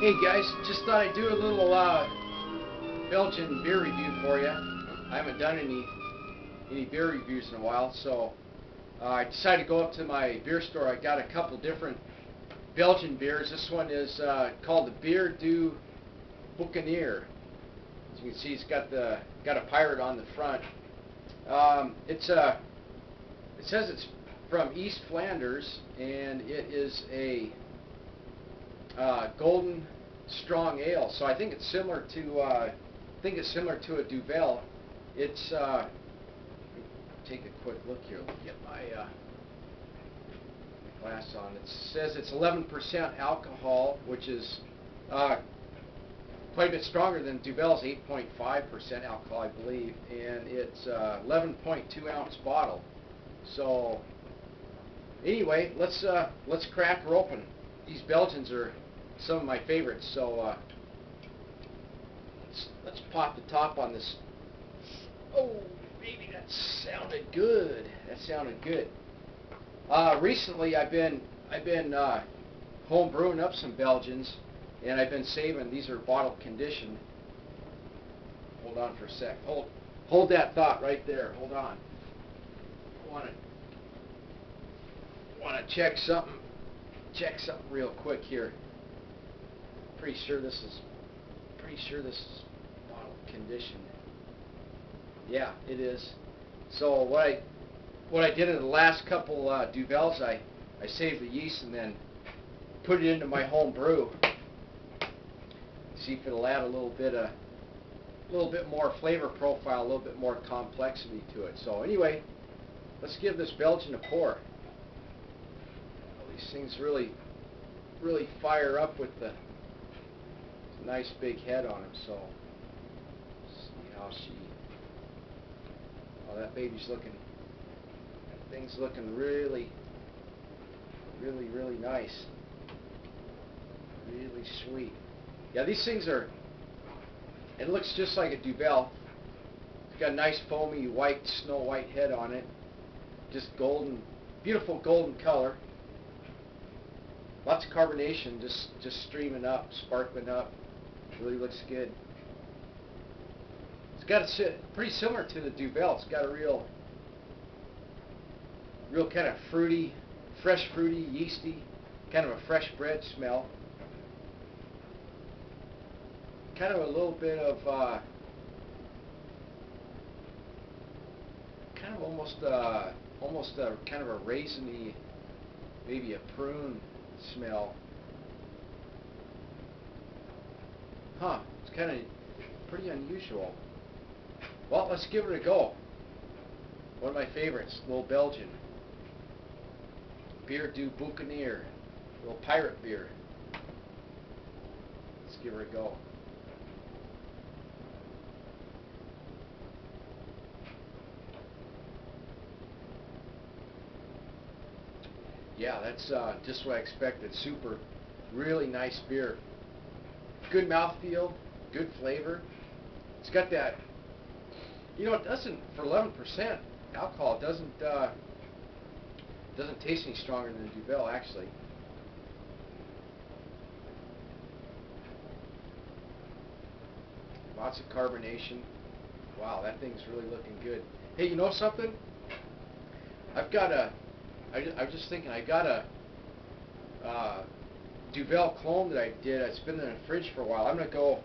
Hey guys, just thought I'd do a little Belgian beer review for you. I haven't done any beer reviews in a while, so I decided to go up to my beer store. I got a couple different Belgian beers. This one is called the Bier Du Bucanier. As you can see, it's got a pirate on the front. It says it's from East Flanders, and it is a golden strong ale. So I think it's similar to a Duvel. It's take a quick look here. Let me get my glass on. It says it's 11% alcohol, which is quite a bit stronger than Duvel's 8.5% alcohol, I believe, and it's 11.2 ounce bottle. So anyway, let's crack her open. These Belgians are some of my favorites, so let's pop the top on this. Oh, baby, that sounded good. That sounded good. Recently, I've been home brewing up some Belgians, and I've been saving. These are bottle conditioned. Hold on for a sec. Hold that thought right there. Hold on. I want to check something. Check something real quick here. Pretty sure this is bottle conditioned. Yeah, it is. So what I did in the last couple Duvels, I saved the yeast and then put it into my home brew. See if it'll add a little bit more flavor profile, a little bit more complexity to it. So anyway, let's give this Belgian a pour. These things really fire up with the nice big head on them. So see how that baby's looking. That thing's looking really nice, really sweet. Yeah, these things are. It looks just like a Duvel. It's got a nice foamy white, snow white head on it. Just golden, beautiful golden color. Lots of carbonation, just streaming up, sparkling up. Really looks good. It's got pretty similar to the Duvel. It's got a real kind of fruity, fresh fruity, yeasty, kind of a fresh bread smell. Kind of a little bit of kind of almost a kind of a raisiny, maybe a prune smell. Huh, it's kind of pretty unusual. Well, let's give it a go. One of my favorites, little Belgian. Bier Du Bucanier, little pirate beer. Let's give her a go. Yeah, that's just what I expected. Super, really nice beer. Good mouthfeel, good flavor. It's got that, it doesn't, for 11% alcohol, it doesn't taste any stronger than Duvel, actually. Lots of carbonation. Wow, that thing's really looking good. Hey, you know something? I was just thinking, I got a Duvel clone that I did. It's been in the fridge for a while. I'm gonna go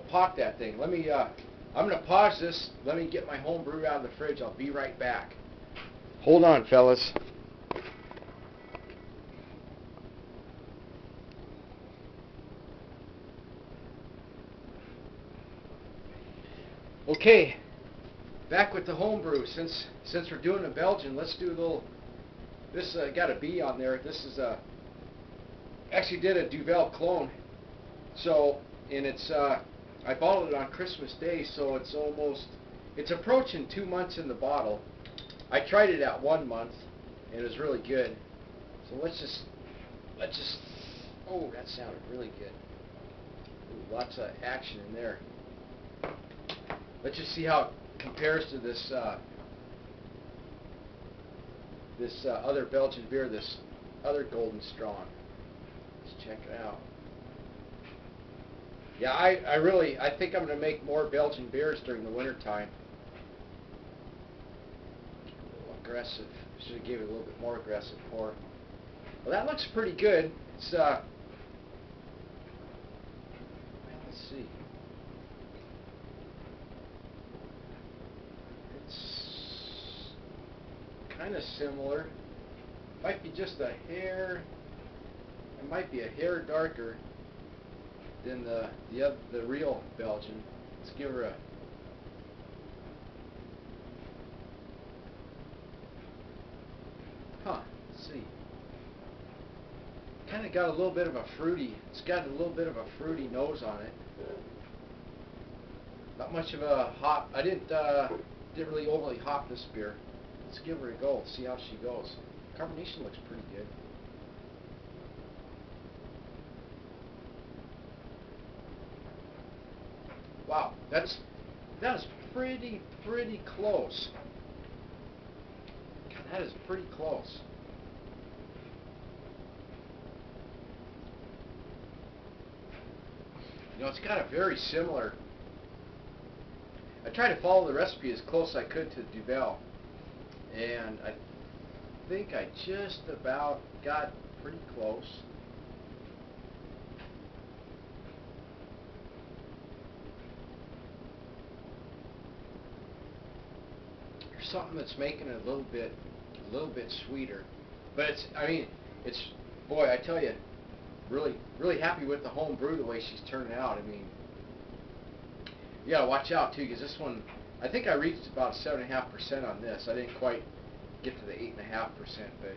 pop that thing. Let me. I'm gonna pause this. Let me get my home brew out of the fridge. I'll be right back. Hold on, fellas. Okay, back with the home brew. Since we're doing a Belgian, let's do a little. This got a B on there. This is actually did a Duvel clone. So, and it's I bottled it on Christmas Day, so it's approaching 2 months in the bottle. I tried it at 1 month, and it was really good. So let's just. Oh, that sounded really good. Ooh, lots of action in there. Let's just see how it compares to this other Belgian beer, this other Golden Strong. check it out. Yeah, I think I'm going to make more Belgian beers during the winter time. A little aggressive. Should have given it a little bit more aggressive pour. Well, that looks pretty good. It's let's see. It's kind of similar. Might be just a hair. It might be a hair darker than the real Belgian. Let's give her a. Let's see. Kind of got a little bit of a fruity. It's got a little bit of a fruity nose on it. Not much of a hop. I didn't really overly hop this beer. Let's give her a go. See how she goes. Carbonation looks pretty good. Wow, that is pretty close. God, that is pretty close. You know, it's got a very similar. I tried to follow the recipe as close as I could to Duvel, and I think I just about got pretty close. There's something that's making it a little bit sweeter, but it's. I mean, it's. Boy, I tell you, really happy with the home brew the way she's turning out. I mean, you gotta watch out too, because this one, I think I reached about 7.5% on this. I didn't quite get to the 8.5%, but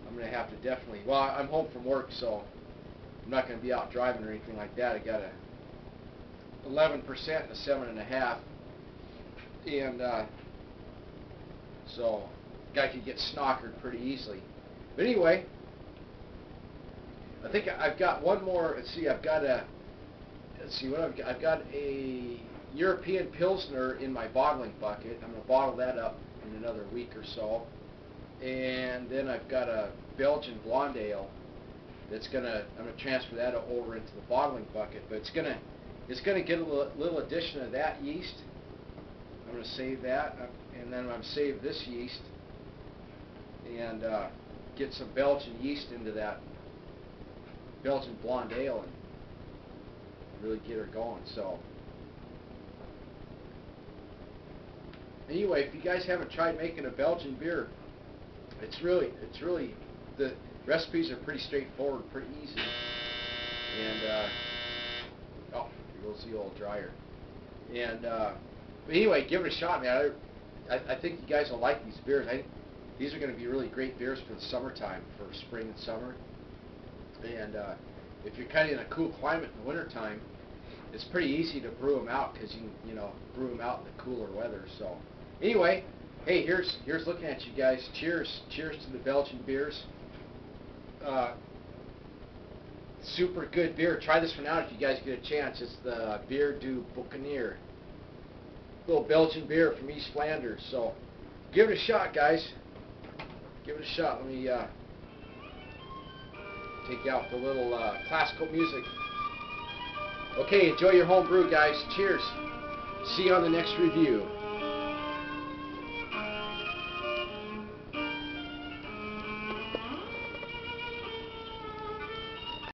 I'm gonna have to definitely. Well, I'm home from work, so I'm not gonna be out driving or anything like that. I got a 11% and a 7.5, and so guy could get snockered pretty easily. But anyway, I think I've got one more. Let's see. I've got a. Let's see what I've got. I've got a European Pilsner in my bottling bucket. I'm going to bottle that up in another week or so. And then I've got a Belgian Blonde Ale that's I'm going to transfer that over into the bottling bucket. But it's going to get a little addition of that yeast. I'm going to save that, and then I'm going to save this yeast and get some Belgian yeast into that Belgian Blonde Ale and really get her going. So anyway, if you guys haven't tried making a Belgian beer, it's really the recipes are pretty straightforward, pretty easy. And oh, here goes the old dryer. And but anyway, give it a shot, man. I think you guys will like these beers. These are going to be really great beers for the summertime, for spring and summer. And if you're kind of in a cool climate in the wintertime, it's pretty easy to brew them out, because you know, brew them out in the cooler weather. So anyway, hey, here's looking at you guys. Cheers to the Belgian beers. Super good beer. Try this one out if you guys get a chance. It's the Bier Du Bucanier, little Belgian beer from East Flanders. So give it a shot, guys. Give it a shot. Let me take out the little classical music. Okay, enjoy your home brew, guys. Cheers. See you on the next review.